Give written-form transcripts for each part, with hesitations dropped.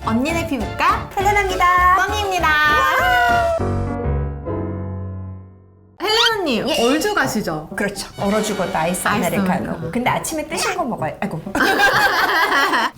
언니네 피부과 헬레나입니다. 뻥입니다. 헬레나님, 예. 얼주 가시죠? 그렇죠. 얼어 죽어도 아이스 아메리카노. 아메리카노. 근데 아침에 뜨신 거 먹어요. 아이고.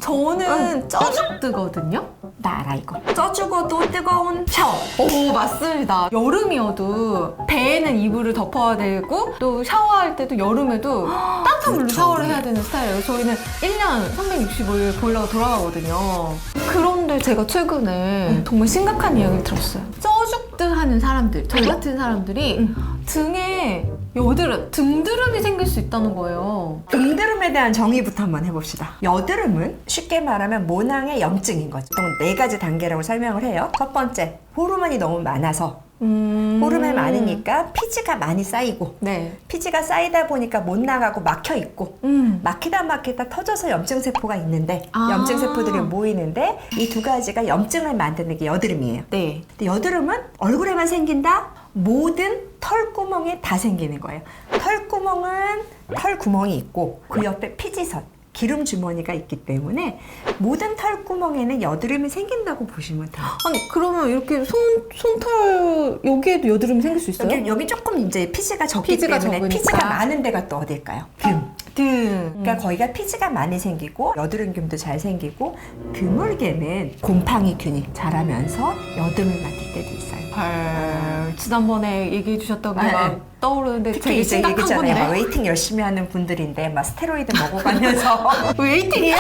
저는 쪄죽 뜨거든요? 나 알아 이거. 쪄 죽어도 뜨거운 샤워. 오, 맞습니다. 여름이어도 배에는 이불을 덮어야 되고 또 샤워할 때도 여름에도 따뜻한 물로 샤워를 해야 되는 스타일이에요. 저희는 1년 365일 보일러가 돌아가거든요. 그런데 제가 최근에 정말 심각한 이야기를 들었어요. 쪄죽드 하는 사람들, 저 같은 사람들이 등에 여드름, 등드름이 생길 수 있다는 거예요. 등드름에 대한 정의부터 한번 해봅시다. 여드름은 쉽게 말하면 모낭의 염증인 거죠. 보통 4가지 단계라고 설명을 해요. 첫 번째, 호르몬이 너무 많아서 호르몬이 많으니까 피지가 많이 쌓이고 네. 피지가 쌓이다 보니까 못 나가고 막혀 있고 막히다 터져서 염증세포가 있는데 염증세포들이 모이는데 이 2가지가 염증을 만드는 게 여드름이에요. 네. 근데 여드름은 얼굴에만 생긴다? 모든 털구멍에 다 생기는 거예요. 털구멍은 털구멍이 있고 그 옆에 피지선, 기름 주머니가 있기 때문에 모든 털구멍에는 여드름이 생긴다고 보시면 돼요. 아니, 그러면 이렇게 손털 여기에도 여드름이 생길 수 있어요? 여기 조금 이제 피지가 적기 피지가 때문에 적으니까. 피지가 많은 데가 또 어딜까요? 등. 등. 그러니까 거기가 피지가 많이 생기고 여드름균도 잘 생기고 드물게는 곰팡이균이 자라면서 여드름을 만들 때도 있어요. 헐, 지난번에 얘기해 주셨던 게 네. 막 떠오르는데 특히 되게 이제 심각한 얘기잖아요. 막 건데. 웨이팅 열심히 하는 분들인데 막 스테로이드 먹어가면서 웨이팅이야?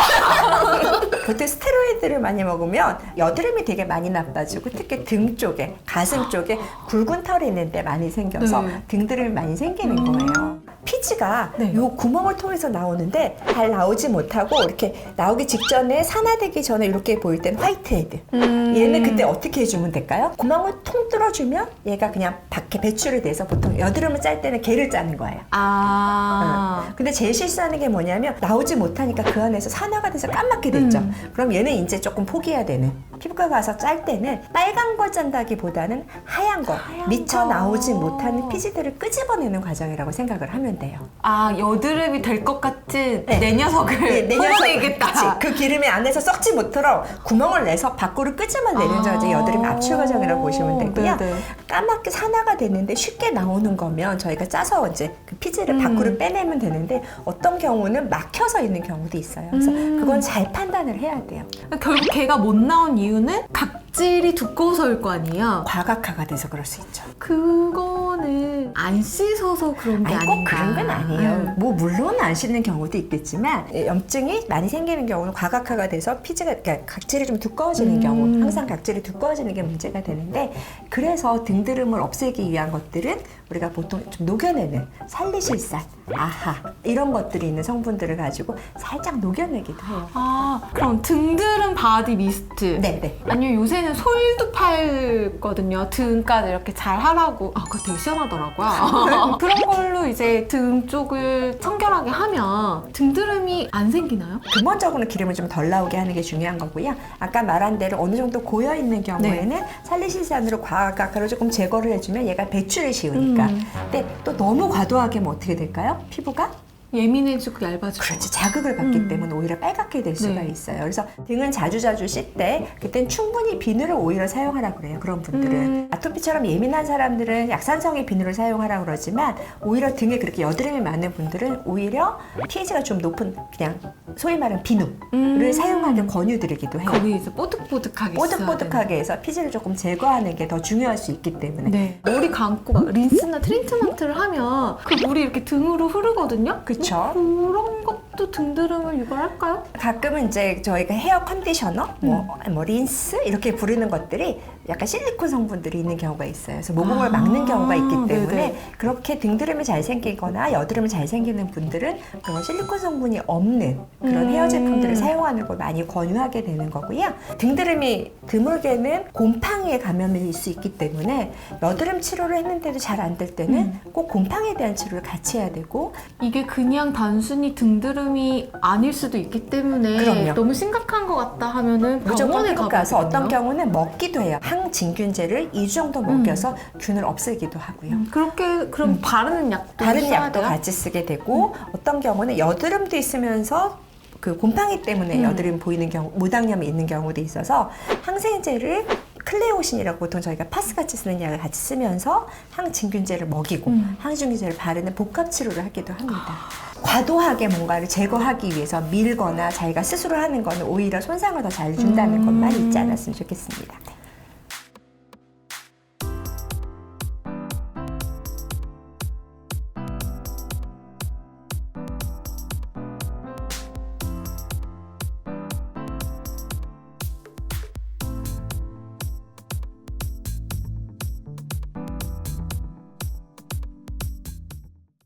보통 스테로이드를 많이 먹으면 여드름이 되게 많이 나빠지고 특히 등 쪽에 가슴 쪽에 굵은 털이 있는데 많이 생겨서 네. 등드름이 많이 생기는 거예요. 피지가 네. 요 구멍을 통해서 나오는데 잘 나오지 못하고 이렇게 나오기 직전에 산화되기 전에 이렇게 보일 때는 화이트헤드. 얘는 그때 어떻게 해주면 될까요? 구멍을 통 뚫어주면 얘가 그냥 밖에 배출이 돼서 보통 여드름을 짤 때는 개를 짜는 거예요. 근데 제일 실수하는 게 뭐냐면 나오지 못하니까 그 안에서 산화가 돼서 까맣게 됐죠. 그럼 얘는 이제 조금 포기해야 되는. 피부과 가서 짤 때는 빨간 걸 짠다기보다는 하얀 거, 미쳐 나오지 못하는 피지들을 끄집어내는 과정이라고 생각을 하면 돼요. 아, 여드름이 될 것 같은 네. 내 녀석을 털어내겠다. 그치. 그 기름이 안에서 썩지 못도록 구멍을 내서 밖으로 끄집어내는 과정이 여드름의 압출 과정이라고 보시면 되고요. 네네. 까맣게 산화가 됐는데 쉽게 나오는 거면 저희가 짜서 이제 그 피지를 밖으로 빼내면 되는데 어떤 경우는 막혀서 있는 경우도 있어요. 그래서 그건 잘 판단을 해야 돼요. 결국 걔가 못 나온 이유는 각질이 두꺼워서일 거 아니에요? 과각화가 돼서 그럴 수 있죠. 그거는 안 씻어서 그런 게 아니 꼭 아닌가. 그런 건 아니에요. 뭐 물론 안 씻는 경우도 있겠지만 염증이 많이 생기는 경우는 과각화가 돼서 피지가 그러니까 각질이 좀 두꺼워지는 경우 항상 각질이 두꺼워지는 게 문제가 되는데 그래서 등드름을 없애기 위한 것들은 우리가 보통 좀 녹여내는 살리실산, 아하 이런 것들이 있는 성분들을 가지고 살짝 녹여내기도 해요. 아, 그럼 등드름 바디 미스트. 네네. 아니요, 요새는 솔도 팔거든요. 등까지 이렇게 잘 하라고. 아, 그거 되게 시원하더라고요. 그런 걸로 이제 등 쪽을 청결하게 하면 등드름이 안 생기나요? 근본적으로는 기름을 좀 덜 나오게 하는 게 중요한 거고요. 아까 말한 대로 어느 정도 고여 있는 경우에는 살리실산으로 과각화를 조금 제거를 해주면 얘가 배출이 쉬우니까. 근데 또 너무 과도하게 하면 어떻게 될까요? 피부가? 예민해지고 얇아지고. 그렇지. 자극을 받기 때문에 오히려 빨갛게 될 수가 네. 있어요. 그래서 등은 자주자주 씻 때 그땐 충분히 비누를 오히려 사용하라 그래요. 그런 분들은. 아토피처럼 예민한 사람들은 약산성의 비누를 사용하라 그러지만 오히려 등에 그렇게 여드름이 많은 분들은 오히려 pH가 좀 높은 그냥 소위 말하는 비누를 사용하는 권유드리기도 해요. 거기 이제 뽀득뽀득하게 뽀득뽀득하게 해서 피지를 조금 제거하는 게 더 중요할 수 있기 때문에. 네. 머리 감고 막 린스나 트리트먼트를 하면 그 물이 이렇게 등으로 흐르거든요? 그쵸? 그런 것도 등드름을 유발할까요? 가끔은 이제 저희가 헤어 컨디셔너, 뭐 린스 이렇게 부르는 것들이 약간 실리콘 성분들이 있는 경우가 있어요. 그래서 모공을 막는 경우가 있기 때문에 네네. 그렇게 등드름이 잘 생기거나 여드름이 잘 생기는 분들은 그런 실리콘 성분이 없는 그런 헤어 제품들을 사용하는 걸 많이 권유하게 되는 거고요. 등드름이 드물게는 곰팡이에 감염일 수 있기 때문에 여드름 치료를 했는데도 잘 안 될 때는 꼭 곰팡이에 대한 치료를 같이 해야 되고 이게 그냥 단순히 등드름이 아닐 수도 있기 때문에 그럼요. 너무 심각한 것 같다 하면은 무조건 병원에 피부 가서 가거든요. 어떤 경우는 먹기도 해요. 항진균제를 2주 정도 먹여서 균을 없애기도 하고요. 그렇게 그럼 바르는 약도 다른 써야 약도 돼요? 같이 쓰게 되고 어떤 경우는 여드름도 있으면서 그 곰팡이 때문에 여드름 보이는 경우, 모낭염이 있는 경우도 있어서 항생제를 클레오신이라고 보통 저희가 파스 같이 쓰는 약을 같이 쓰면서 항진균제를 먹이고 항진균제를 바르는 복합 치료를 하기도 합니다. 과도하게 뭔가를 제거하기 위해서 밀거나 자기가 스스로 하는 거는 오히려 손상을 더 잘 준다는 것만 잊지 않았으면 좋겠습니다.